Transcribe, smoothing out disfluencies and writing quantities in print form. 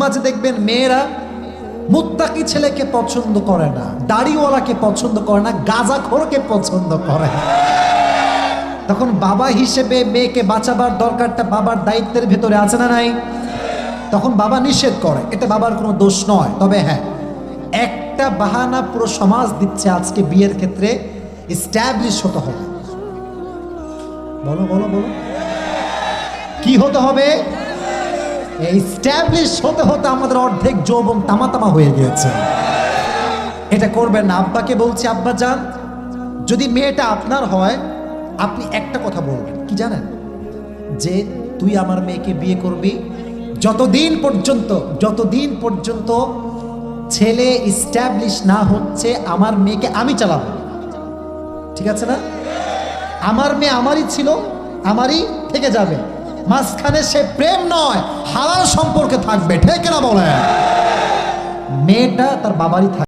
মাঝে দেখবেন মেয়েরা মুত্তাকি ছেলেকে পছন্দ করে না, দাড়িওয়ালাকে পছন্দ করে না, গাঁজাখোরকে পছন্দ করে। তখন বাবা হিসেবে মেয়েকে বাঁচাবার দরকারটা বাবার দায়িত্বের ভেতরে আছে না নাই? তখন বাবা নিষেধ করে, এটা বাবার কোনো দোষ নয়। তবে হ্যাঁ, একটা বাহানা পুরো সমাজ দিচ্ছে আজকে বিয়ের ক্ষেত্রে এস্টাবলিশ হতে হবে। বলো বলো বলো, কি হতে হবে? এস্টাবলিশ হতে হতে আমাদের অর্ধেক যৌবন তামা হয়ে গিয়েছে। এটা করবেন না। আব্বাকে বলছি, আব্বা যান, যদি মেয়েটা আপনার হয় আপনি একটা কথা বলবেন, কি জানেন? যে তুই আমার মেয়েকে বিয়ে করবি যতদিন পর্যন্ত ছেলে এস্টাবলিশ না হচ্ছে আমার মেয়েকে আমি চালাবো। ঠিক আছে না? আমার মেয়ে আমারই ছিল, আমারই থেকে যাবে, মাঝখানে সে প্রেম নয় হালাল সম্পর্কে থাকবে। ঠিক না বলে? মেয়েটা তার বাবারই থাকবে।